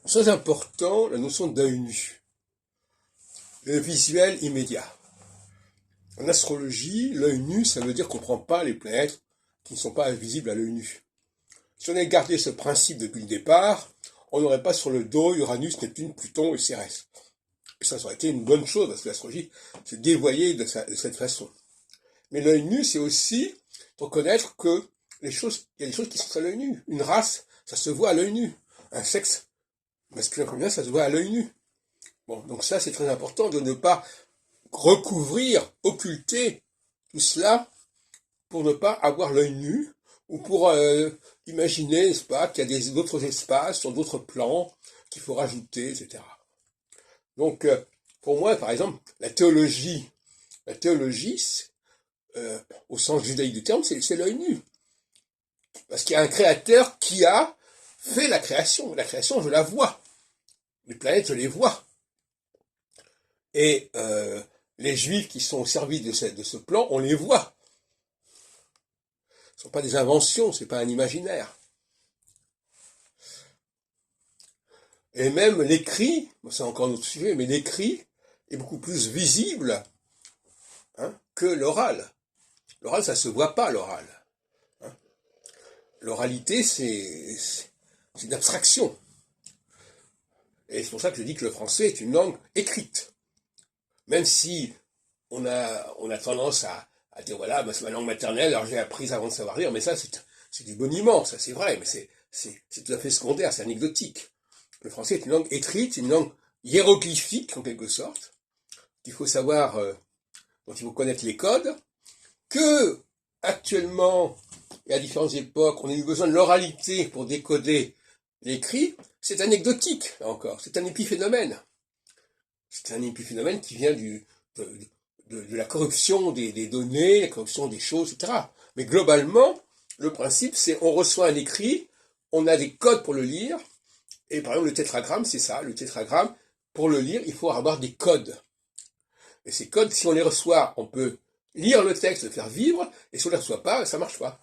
Très important, la notion d'œil nu, le visuel immédiat. En astrologie, l'œil nu, ça veut dire qu'on ne prend pas les planètes qui ne sont pas visibles à l'œil nu. Si on avait gardé ce principe depuis le départ, on n'aurait pas sur le dos Uranus, Neptune, Pluton et Cérès. Et ça aurait été une bonne chose, parce que l'astrologie s'est dévoyée de cette façon. Mais l'œil nu, c'est aussi reconnaître que il y a des choses qui sont à l'œil nu. Une race, ça se voit à l'œil nu. Un sexe masculin féminin, ça se voit à l'œil nu. Bon, donc ça, c'est très important de ne pas recouvrir, occulter tout cela pour ne pas avoir l'œil nu ou pour imaginer, n'est-ce pas, qu'il y a d'autres espaces sur d'autres plans qu'il faut rajouter, etc. Donc, pour moi, par exemple, la théologie, au sens judaïque du terme, c'est l'œil nu. Parce qu'il y a un créateur qui a fait la création. La création, je la vois. Les planètes, je les vois. Et les juifs qui sont au service de ce plan, on les voit. Ce ne sont pas des inventions, ce n'est pas un imaginaire. Et même l'écrit, c'est encore un autre sujet, mais l'écrit est beaucoup plus visible que l'oral. L'oral, ça ne se voit pas, l'oral. L'oralité, c'est une abstraction. Et c'est pour ça que je dis que le français est une langue écrite. Même si on a tendance à dire, voilà, c'est ma langue maternelle, alors j'ai appris avant de savoir lire, mais ça, c'est du boniment, ça c'est vrai, mais c'est tout à fait secondaire, c'est anecdotique. Le français est une langue écrite, une langue hiéroglyphique, en quelque sorte, qu'il faut savoir, dont il faut connaître les codes, que, actuellement, et à différentes époques, on a eu besoin de l'oralité pour décoder l'écrit, c'est anecdotique, là encore, c'est un épiphénomène. C'est un épiphénomène qui vient de la corruption des données, la corruption des choses, etc. Mais globalement, le principe, c'est on reçoit un écrit, on a des codes pour le lire, et par exemple le tétragramme, c'est ça, le tétragramme, pour le lire, il faut avoir des codes. Et ces codes, si on les reçoit, on peut lire le texte, le faire vivre, et si on ne les reçoit pas, ça ne marche pas.